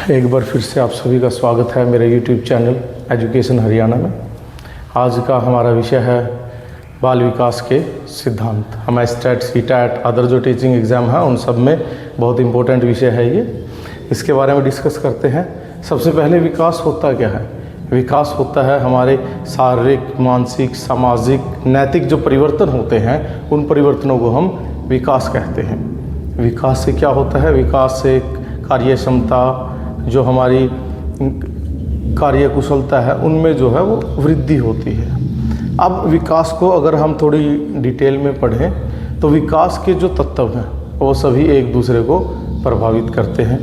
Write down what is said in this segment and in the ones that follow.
एक बार फिर से आप सभी का स्वागत है मेरे YouTube चैनल एजुकेशन हरियाणा में। आज का हमारा विषय है बाल विकास के सिद्धांत। हमारे स्टेट सीटेट अदर जो टीचिंग एग्ज़ाम है उन सब में बहुत इम्पोर्टेंट विषय है ये। इसके बारे में डिस्कस करते हैं। सबसे पहले विकास होता क्या है? विकास होता है हमारे शारीरिक, मानसिक, सामाजिक, नैतिक जो परिवर्तन होते हैं उन परिवर्तनों को हम विकास कहते हैं। विकास से क्या होता है? विकास से कार्य क्षमता, जो हमारी कार्य कुशलता है उनमें जो है वो वृद्धि होती है। अब विकास को अगर हम थोड़ी डिटेल में पढ़ें तो विकास के जो तत्व हैं वो सभी एक दूसरे को प्रभावित करते हैं।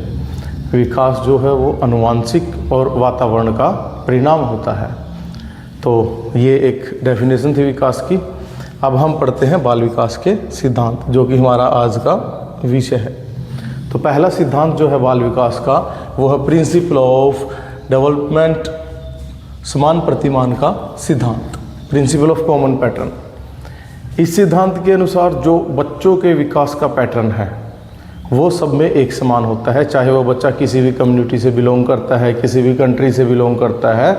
विकास जो है वो आनुवंशिक और वातावरण का परिणाम होता है। तो ये एक डेफिनेशन थी विकास की। अब हम पढ़ते हैं बाल विकास के सिद्धांत, जो कि हमारा आज का विषय है। तो पहला सिद्धांत जो है बाल विकास का वो है प्रिंसिपल ऑफ डेवलपमेंट, समान प्रतिमान का सिद्धांत, प्रिंसिपल ऑफ कॉमन पैटर्न। इस सिद्धांत के अनुसार जो बच्चों के विकास का पैटर्न है वो सब में एक समान होता है, चाहे वो बच्चा किसी भी कम्युनिटी से बिलोंग करता है, किसी भी कंट्री से बिलोंग करता है,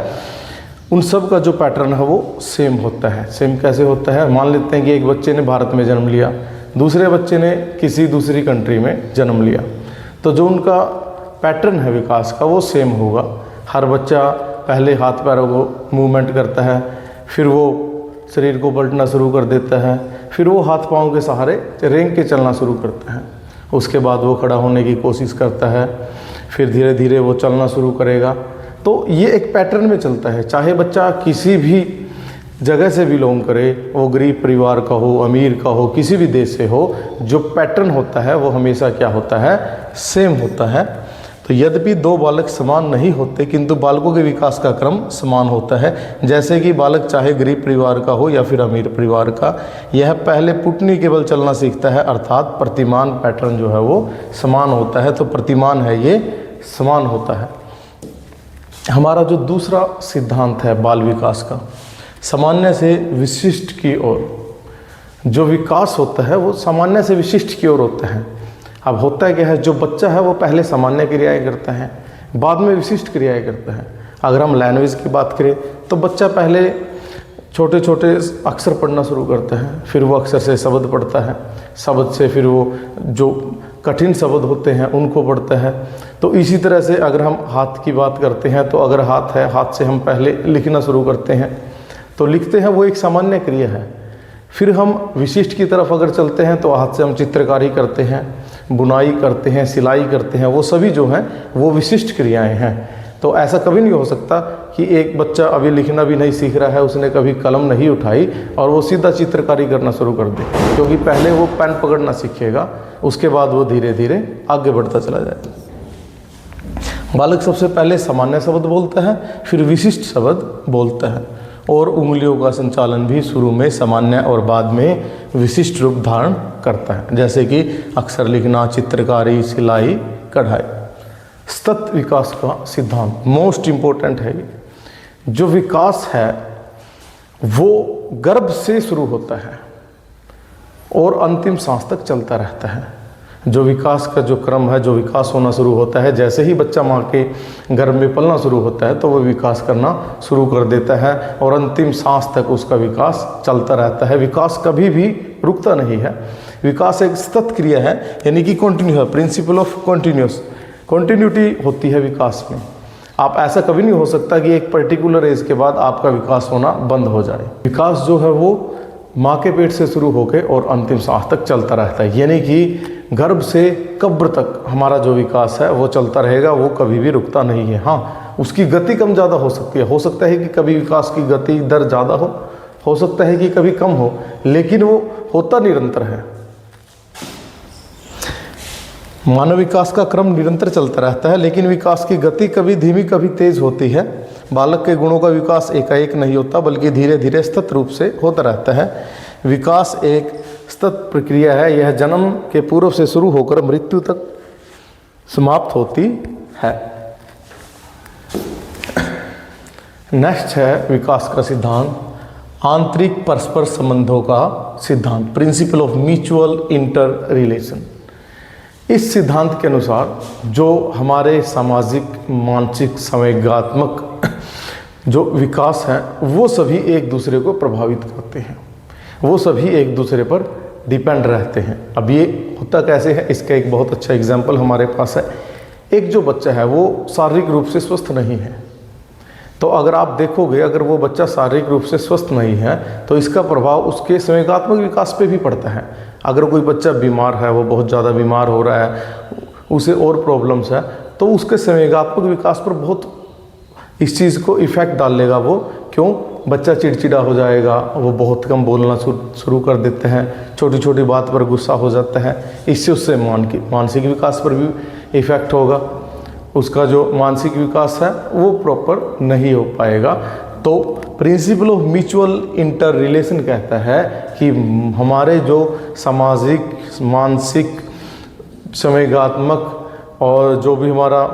उन सब का जो पैटर्न है वो सेम होता है। सेम कैसे होता है? मान लेते हैं कि एक बच्चे ने भारत में जन्म लिया, दूसरे बच्चे ने किसी दूसरी कंट्री में जन्म लिया, तो जो उनका पैटर्न है विकास का वो सेम होगा। हर बच्चा पहले हाथ पैरों को मूवमेंट करता है, फिर वो शरीर को पलटना शुरू कर देता है, फिर वो हाथ पाँव के सहारे रेंग के चलना शुरू करता है। उसके बाद वो खड़ा होने की कोशिश करता है, फिर धीरे धीरे वो चलना शुरू करेगा। तो ये एक पैटर्न में चलता है। चाहे बच्चा किसी भी जगह से बिलोंग करे, वो गरीब परिवार का हो, अमीर का हो, किसी भी देश से हो, जो पैटर्न होता है वो हमेशा क्या होता है? सेम होता है। तो यद्यपि दो बालक समान नहीं होते किंतु बालकों के विकास का क्रम समान होता है। जैसे कि बालक चाहे गरीब परिवार का हो या फिर अमीर परिवार का, यह पहले पुटनी केवल चलना सीखता है, अर्थात प्रतिमान पैटर्न जो है वो समान होता है। तो प्रतिमान है ये समान होता है। हमारा जो दूसरा सिद्धांत है बाल विकास का, सामान्य से विशिष्ट की ओर। जो विकास होता है वो सामान्य से विशिष्ट की ओर होता है। अब होता है क्या है? जो बच्चा है वो पहले सामान्य क्रियाएं करता है, बाद में विशिष्ट क्रियाएं करता है। अगर हम लैंग्वेज की बात करें तो बच्चा पहले छोटे छोटे अक्षर पढ़ना शुरू करता है, फिर वो अक्षर से शब्द पढ़ता है, शब्द से फिर वो जो कठिन शब्द होते हैं उनको पढ़ता है। तो इसी तरह से अगर हम हाथ की बात करते हैं तो अगर हाथ है, हाथ से हम पहले लिखना शुरू करते हैं, तो लिखते हैं, वो एक सामान्य क्रिया है। फिर हम विशिष्ट की तरफ अगर चलते हैं तो हाथ से हम चित्रकारी करते हैं, बुनाई करते हैं, सिलाई करते हैं, वो सभी जो हैं वो विशिष्ट क्रियाएं हैं। तो ऐसा कभी नहीं हो सकता कि एक बच्चा अभी लिखना भी नहीं सीख रहा है, उसने कभी कलम नहीं उठाई और वो सीधा चित्रकारी करना शुरू कर दे, क्योंकि पहले वो पेन पकड़ना सीखेगा, उसके बाद वो धीरे धीरे आगे बढ़ता चला जाएगा। बालक सबसे पहले सामान्य शब्द बोलता है, फिर विशिष्ट शब्द बोलता है, और उंगलियों का संचालन भी शुरू में सामान्य और बाद में विशिष्ट रूप धारण करता है, जैसे कि अक्षर लिखना, चित्रकारी, सिलाई, कढ़ाई। सतत विकास का सिद्धांत मोस्ट इम्पोर्टेंट है। जो विकास है वो गर्भ से शुरू होता है और अंतिम सांस तक चलता रहता है। जो विकास का जो क्रम है, जो विकास होना शुरू होता है, जैसे ही बच्चा माँ के गर्भ में पलना शुरू होता है तो वो विकास करना शुरू कर देता है और अंतिम सांस तक उसका विकास चलता रहता है। विकास कभी भी रुकता नहीं है। विकास एक सतत क्रिया है, यानी कि कंटिन्यू है, प्रिंसिपल ऑफ कंटिन्यूटी होती है विकास में। आप ऐसा कभी नहीं हो सकता कि एक पर्टिकुलर एज के बाद आपका विकास होना बंद हो जाए। विकास जो है वो माँ के पेट से शुरू होकर और अंतिम सांस तक चलता रहता है, यानी कि गर्भ से कब्र तक हमारा जो विकास है वो चलता रहेगा, वो कभी भी रुकता नहीं है। हाँ, उसकी गति कम ज़्यादा हो सकती है। हो सकता है कि कभी विकास की गति दर ज़्यादा हो सकता है कि कभी कम हो, लेकिन वो होता निरंतर है। मानव विकास का क्रम निरंतर चलता रहता है, लेकिन विकास की गति कभी धीमी कभी तेज होती है। बालक के गुणों का विकास एकाएक नहीं होता, बल्कि धीरे धीरे सतत रूप से होता रहता है। विकास एक सतत प्रक्रिया है। यह जन्म के पूर्व से शुरू होकर मृत्यु तक समाप्त होती है। नेक्स्ट है विकास का सिद्धांत आंतरिक परस्पर संबंधों का सिद्धांत, principle of mutual inter relation. इस सिद्धांत के अनुसार जो हमारे सामाजिक, मानसिक, संवेगात्मक जो विकास है वो सभी एक दूसरे को प्रभावित करते हैं, वो सभी एक दूसरे पर डिपेंड रहते हैं। अब ये होता कैसे है, इसका एक बहुत अच्छा एग्जाम्पल हमारे पास है। एक जो बच्चा है वो शारीरिक रूप से स्वस्थ नहीं है, तो अगर आप देखोगे अगर वो बच्चा शारीरिक रूप से स्वस्थ नहीं है तो इसका प्रभाव उसके संवेगात्मक विकास पे भी पड़ता है। अगर कोई बच्चा बीमार है, वो बहुत ज़्यादा बीमार हो रहा है, उसे और प्रॉब्लम्स है, तो उसके संवेगात्मक विकास पर बहुत इस चीज़ को इफ़ेक्ट डालेगा। वो क्यों? बच्चा चिड़चिड़ा हो जाएगा, वो बहुत कम बोलना शुरू कर देते हैं, छोटी छोटी बात पर गुस्सा हो जाता है। इससे उससे मानसिक विकास पर भी इफ़ेक्ट होगा, उसका जो मानसिक विकास है वो प्रॉपर नहीं हो पाएगा। तो principle of mutual inter relation कहता है कि हमारे जो सामाजिक, मानसिक, संवेगात्मक और जो भी हमारा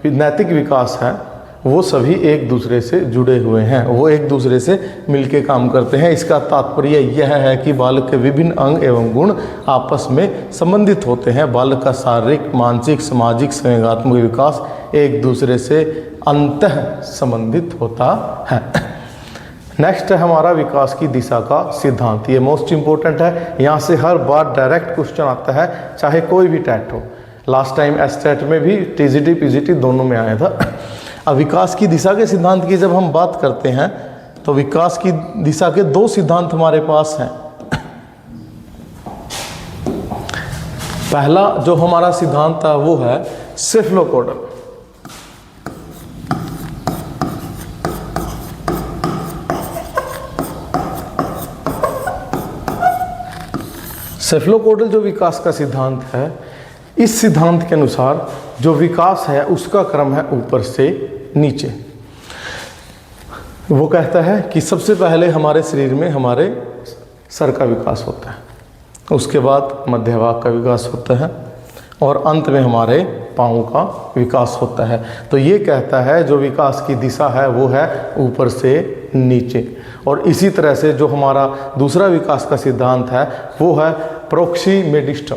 नैतिक विकास है वो सभी एक दूसरे से जुड़े हुए हैं, वो एक दूसरे से मिलके काम करते हैं। इसका तात्पर्य यह है कि बालक के विभिन्न अंग एवं गुण आपस में संबंधित होते हैं। बालक का शारीरिक, मानसिक, सामाजिक, संवेगात्मक विकास एक दूसरे से अंतः संबंधित होता है। नेक्स्ट है हमारा विकास की दिशा का सिद्धांत। ये मोस्ट इंपॉर्टेंट है, यहाँ से हर बार डायरेक्ट क्वेश्चन आता है, चाहे कोई भी टैट हो। लास्ट टाइम एसटेट में भी टीजीटी पीजीटी दोनों में आया था। अब विकास की दिशा के सिद्धांत की जब हम बात करते हैं तो विकास की दिशा के दो सिद्धांत हमारे पास हैं। पहला जो हमारा सिद्धांत था वो है सेफलोपोडल। सेफलोपोडल जो विकास का सिद्धांत है, इस सिद्धांत के अनुसार जो विकास है उसका क्रम है ऊपर से नीचे। वो कहता है कि सबसे पहले हमारे शरीर में हमारे सर का विकास होता है, उसके बाद मध्य भाग का विकास होता है और अंत में हमारे पाँव का विकास होता है। तो ये कहता है जो विकास की दिशा है वो है ऊपर से नीचे। और इसी तरह से जो हमारा दूसरा विकास का सिद्धांत है वो है प्रोक्सीमेडिस्टम।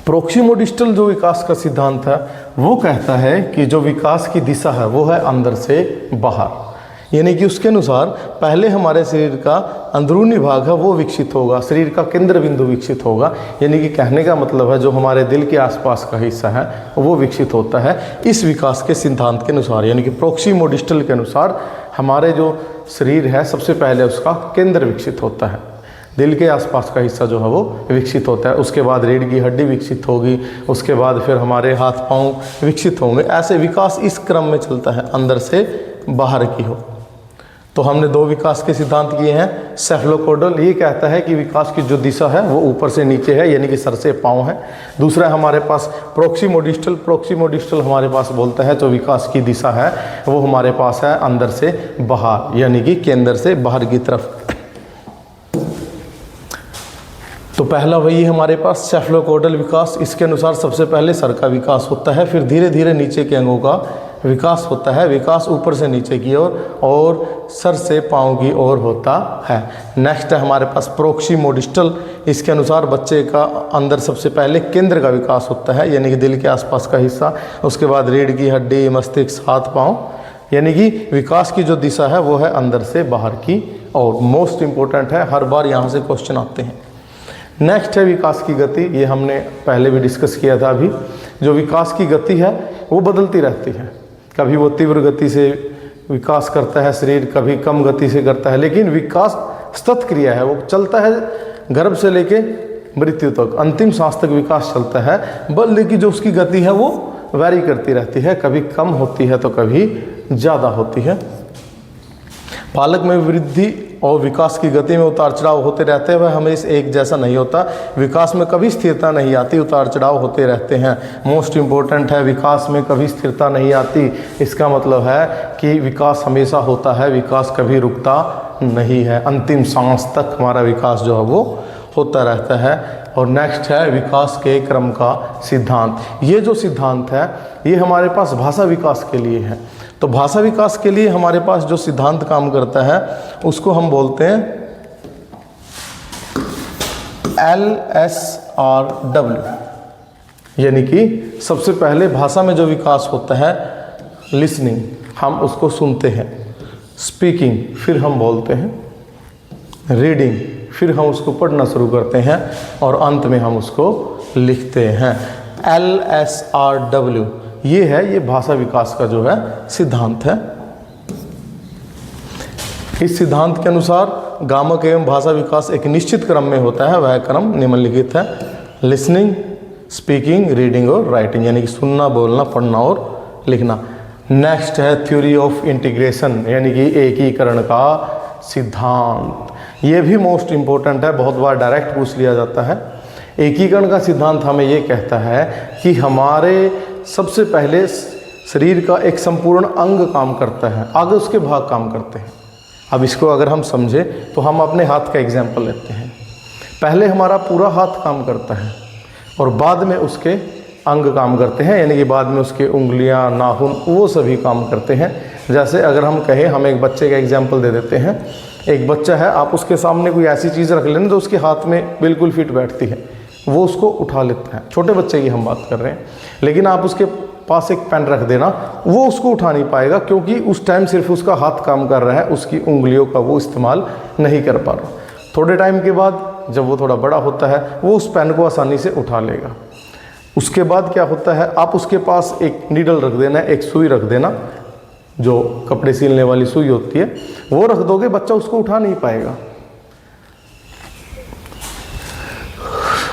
प्रोक्सीमोडिस्टल जो विकास का सिद्धांत है वो कहता है कि जो विकास की दिशा है वो है अंदर से बाहर। यानी कि उसके अनुसार पहले हमारे शरीर का अंदरूनी भाग है वो विकसित होगा, शरीर का केंद्र बिंदु विकसित होगा। यानी कि कहने का मतलब है जो हमारे दिल के आसपास का हिस्सा है वो विकसित होता है इस विकास के सिद्धांत के अनुसार। यानी कि प्रोक्सीमोडिस्टल के अनुसार हमारे जो शरीर है सबसे पहले उसका केंद्र विकसित होता है, दिल के आसपास का हिस्सा जो है वो विकसित होता है, उसके बाद रीढ़ की हड्डी विकसित होगी, उसके बाद फिर हमारे हाथ पांव विकसित होंगे। ऐसे विकास इस क्रम में चलता है, अंदर से बाहर की हो। तो हमने दो विकास के सिद्धांत किए हैं। सेफलोपोडल ये कहता है कि विकास की जो दिशा है वो ऊपर से नीचे है, यानी कि सर से पाँव है। दूसरा हमारे पास प्रोक्सीमोडिस्टल हमारे पास बोलता है जो विकास की दिशा है वो हमारे पास है अंदर से बाहर, यानी कि केंद्र से बाहर की तरफ। तो पहला वही हमारे पास सेफलोपोडल विकास। इसके अनुसार सबसे पहले सर का विकास होता है, फिर धीरे धीरे नीचे के अंगों का विकास होता है। विकास ऊपर से नीचे की ओर और सर से पाँव की ओर होता है। नेक्स्ट है हमारे पास प्रोक्सीमोडिस्टल। इसके अनुसार बच्चे का अंदर सबसे पहले केंद्र का विकास होता है, यानी कि दिल के आसपास का हिस्सा, उसके बाद रीढ़ की हड्डी, मस्तिष्क, हाथ पाँव, यानी कि विकास की जो दिशा है वो है अंदर से बाहर की। और मोस्ट इम्पोर्टेंट है, हर बार यहाँ से क्वेश्चन आते हैं। नेक्स्ट है विकास की गति। ये हमने पहले भी डिस्कस किया था। अभी जो विकास की गति है वो बदलती रहती है, कभी वो तीव्र गति से विकास करता है शरीर, कभी कम गति से करता है, लेकिन विकास सतत क्रिया है, वो चलता है गर्भ से लेके मृत्यु तक, अंतिम सांस तक विकास चलता है। बल लेकिन जो उसकी गति है वो वैरी करती रहती है, कभी कम होती है तो कभी ज़्यादा होती है। बालक में वृद्धि और विकास की गति में उतार चढ़ाव होते रहते हैं, वह हमेशा एक जैसा नहीं होता। विकास में कभी स्थिरता नहीं आती, उतार चढ़ाव होते रहते हैं। मोस्ट इम्पोर्टेंट है, विकास में कभी स्थिरता नहीं आती। इसका मतलब है कि विकास हमेशा होता है, विकास कभी रुकता नहीं है, अंतिम सांस तक हमारा विकास जो है वो होता रहता है। और नेक्स्ट है विकास के क्रम का सिद्धांत। ये जो सिद्धांत है ये हमारे पास भाषा विकास के लिए है। तो भाषा विकास के लिए हमारे पास जो सिद्धांत काम करता है उसको हम बोलते हैं LSRW, यानी कि सबसे पहले भाषा में जो विकास होता है लिसनिंग, हम उसको सुनते हैं, स्पीकिंग फिर हम बोलते हैं, रीडिंग फिर हम उसको पढ़ना शुरू करते हैं और अंत में हम उसको लिखते हैं। LSRW ये भाषा विकास का जो है सिद्धांत है। इस सिद्धांत के अनुसार गामक एवं भाषा विकास एक निश्चित क्रम में होता है। वह क्रम निम्नलिखित है: लिसनिंग, स्पीकिंग, रीडिंग और राइटिंग, यानी कि सुनना, बोलना, पढ़ना और लिखना। नेक्स्ट है थ्योरी ऑफ इंटीग्रेशन, यानी कि एकीकरण का सिद्धांत। ये भी मोस्ट इम्पोर्टेंट है, बहुत बार डायरेक्ट पूछ लिया जाता है। एकीकरण का सिद्धांत हमें ये कहता है कि हमारे सबसे पहले शरीर का एक संपूर्ण अंग काम करता है, आगे उसके भाग काम करते हैं। अब इसको अगर हम समझें तो हम अपने हाथ का एग्जाम्पल लेते हैं। पहले हमारा पूरा हाथ काम करता है और बाद में उसके अंग काम करते हैं, यानी कि बाद में उसके उंगलियां, नाखून वो सभी काम करते हैं। जैसे अगर हम कहें, हम एक बच्चे का एग्जाम्पल दे देते हैं। एक बच्चा है, आप उसके सामने कोई ऐसी चीज़ रख लेना जो उसके हाथ में बिल्कुल फिट बैठती है, वो उसको उठा लेता है। छोटे बच्चे की हम बात कर रहे हैं। लेकिन आप उसके पास एक पेन रख देना, वो उसको उठा नहीं पाएगा, क्योंकि उस टाइम सिर्फ उसका हाथ काम कर रहा है, उसकी उंगलियों का वो इस्तेमाल नहीं कर पा रहा। थोड़े टाइम के बाद जब वो थोड़ा बड़ा होता है, वो उस पेन को आसानी से उठा लेगा। उसके बाद क्या होता है, आप उसके पास एक नीडल रख देना, एक सुई रख देना, जो कपड़े सिलने वाली सुई होती है, वो रख दोगे, बच्चा उसको उठा नहीं पाएगा।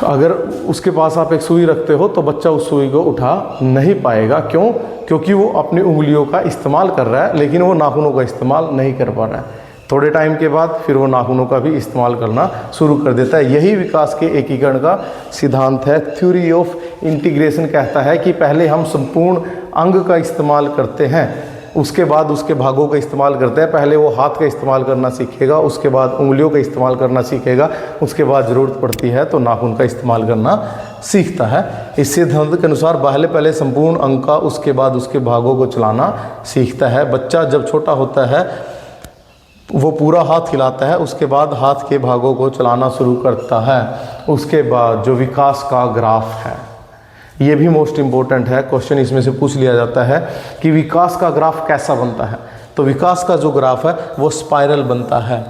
अगर उसके पास आप एक सुई रखते हो तो बच्चा उस सुई को उठा नहीं पाएगा। क्यों? क्योंकि वो अपनी उंगलियों का इस्तेमाल कर रहा है, लेकिन वो नाखूनों का इस्तेमाल नहीं कर पा रहा है। थोड़े टाइम के बाद फिर वो नाखूनों का भी इस्तेमाल करना शुरू कर देता है। यही विकास के एकीकरण का सिद्धांत है। थ्योरी ऑफ इंटीग्रेशन कहता है कि पहले हम संपूर्ण अंग का इस्तेमाल करते हैं, उसके बाद उसके भागों का इस्तेमाल करते हैं। पहले वो हाथ का इस्तेमाल करना सीखेगा, उसके बाद उंगलियों का इस्तेमाल करना सीखेगा, उसके बाद ज़रूरत पड़ती है तो नाखून का इस्तेमाल करना सीखता है। इस सिद्धांत के अनुसार पहले संपूर्ण अंग का, उसके बाद उसके भागों को चलाना सीखता है। बच्चा जब छोटा होता है वो पूरा हाथ हिलाता है, उसके बाद हाथ के भागों को चलाना शुरू करता है। उसके बाद जो विकास का ग्राफ है, ये भी मोस्ट इम्पोर्टेंट है। क्वेश्चन इसमें से पूछ लिया जाता है कि विकास का ग्राफ कैसा बनता है। तो विकास का जो ग्राफ है वो स्पाइरल बनता है,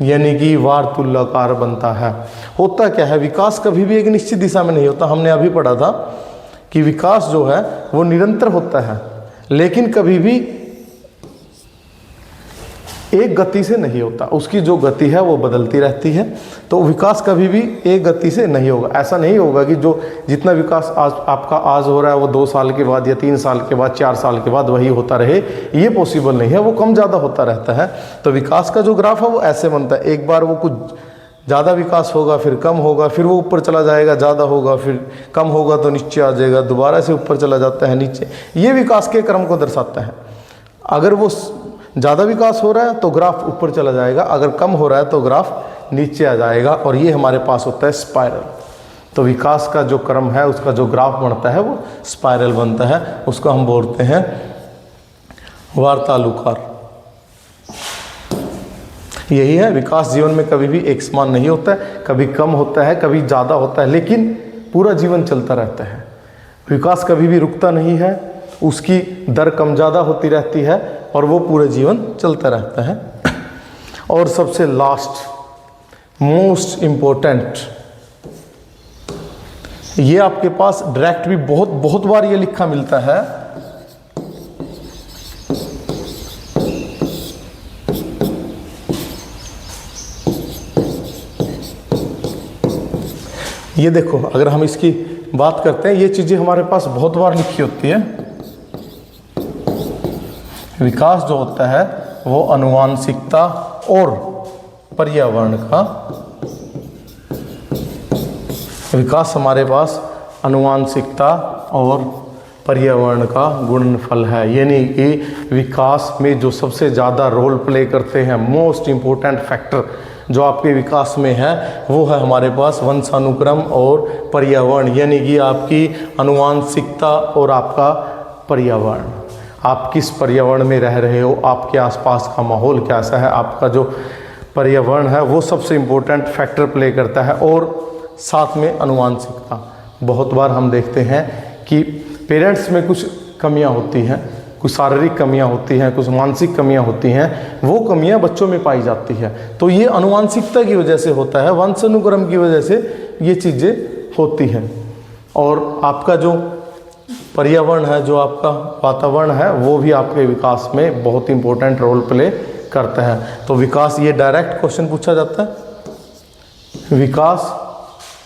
यानी कि वार्तुलाकार बनता है। होता क्या है, विकास कभी भी एक निश्चित दिशा में नहीं होता। हमने अभी पढ़ा था कि विकास जो है वो निरंतर होता है, लेकिन कभी भी एक गति से नहीं होता। उसकी जो गति है वो बदलती रहती है। तो विकास कभी भी एक गति से नहीं होगा। ऐसा नहीं होगा कि जो जितना विकास आज आपका आज हो रहा है वो 2 साल के बाद या 3 साल के बाद 4 साल के बाद वही होता रहे, ये पॉसिबल नहीं है। वो कम ज़्यादा होता रहता है। तो विकास का जो ग्राफ है वो ऐसे बनता है। एक बार वो कुछ ज़्यादा विकास होगा, फिर कम होगा, फिर वो ऊपर चला जाएगा, ज़्यादा होगा, फिर कम होगा तो नीचे आ जाएगा, दोबारा से ऊपर चला जाता है नीचे। ये विकास के क्रम को दर्शाता है। अगर वो ज़्यादा विकास हो रहा है तो ग्राफ ऊपर चला जाएगा, अगर कम हो रहा है तो ग्राफ नीचे आ जाएगा, और ये हमारे पास होता है स्पाइरल। तो विकास का जो क्रम है उसका जो ग्राफ बनता है वो स्पाइरल बनता है। उसको हम बोलते हैं वार्तालुकार। यही है, विकास जीवन में कभी भी एक समान नहीं होता है, कभी कम होता है, कभी ज़्यादा होता है, लेकिन पूरा जीवन चलता रहता है। विकास कभी भी रुकता नहीं है, उसकी दर कम ज़्यादा होती रहती है और वो पूरे जीवन चलता रहता है। और सबसे लास्ट मोस्ट इम्पोर्टेंट, ये आपके पास डायरेक्ट भी बहुत बार ये लिखा मिलता है। ये देखो, अगर हम इसकी बात करते हैं, ये चीज़ें हमारे पास बहुत बार लिखी होती है। विकास जो होता है वो आनुवांशिकता और पर्यावरण का, विकास हमारे पास आनुवांशिकता और पर्यावरण का गुणनफल है। यानी कि विकास में जो सबसे ज़्यादा रोल प्ले करते हैं, मोस्ट इम्पोर्टेंट फैक्टर जो आपके विकास में है वो है हमारे पास वंशानुक्रम और पर्यावरण, यानी कि आपकी आनुवांशिकता और आपका पर्यावरण। आप किस पर्यावरण में रह रहे हो, आपके आसपास का माहौल कैसा है, आपका जो पर्यावरण है वो सबसे इम्पोर्टेंट फैक्टर प्ले करता है। और साथ में आनुवांशिकता, बहुत बार हम देखते हैं कि पेरेंट्स में कुछ कमियां होती हैं, कुछ शारीरिक कमियां होती हैं, कुछ मानसिक कमियां होती हैं, वो कमियां बच्चों में पाई जाती है। तो ये आनुवांशिकता की वजह से होता है, वंशानुक्रम की वजह से ये चीज़ें होती हैं। और आपका जो पर्यावरण है, जो आपका वातावरण है, वो भी आपके विकास में बहुत इंपॉर्टेंट रोल प्ले करता है। तो विकास, ये डायरेक्ट क्वेश्चन पूछा जाता है, विकास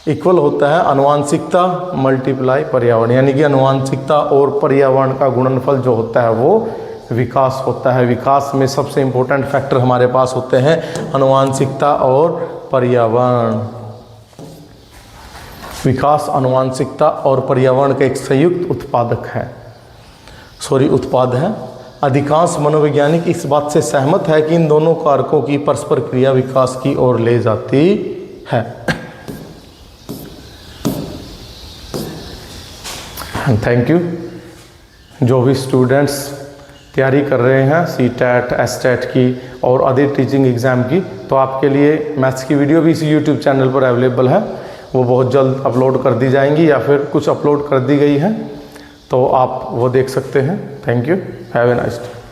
इक्वल होता है आनुवांशिकता मल्टीप्लाई पर्यावरण, यानी कि आनुवांशिकता और पर्यावरण का गुणनफल जो होता है वो विकास होता है। विकास में सबसे इम्पोर्टेंट फैक्टर हमारे पास होते हैं आनुवांशिकता और पर्यावरण। विकास आनुवांशिकता और पर्यावरण का एक संयुक्त उत्पाद है। अधिकांश मनोवैज्ञानिक इस बात से सहमत है कि इन दोनों कारकों की परस्पर क्रिया विकास की ओर ले जाती है। Thank you. जो भी स्टूडेंट्स तैयारी कर रहे हैं सीटेट, एसटेट की और अदर टीचिंग एग्ज़ाम की, तो आपके लिए मैथ्स की वीडियो भी इसी यूट्यूब चैनल पर अवेलेबल है। वो बहुत जल्द अपलोड कर दी जाएंगी या फिर कुछ अपलोड कर दी गई है, तो आप वो देख सकते हैं। Thank you, have a nice day.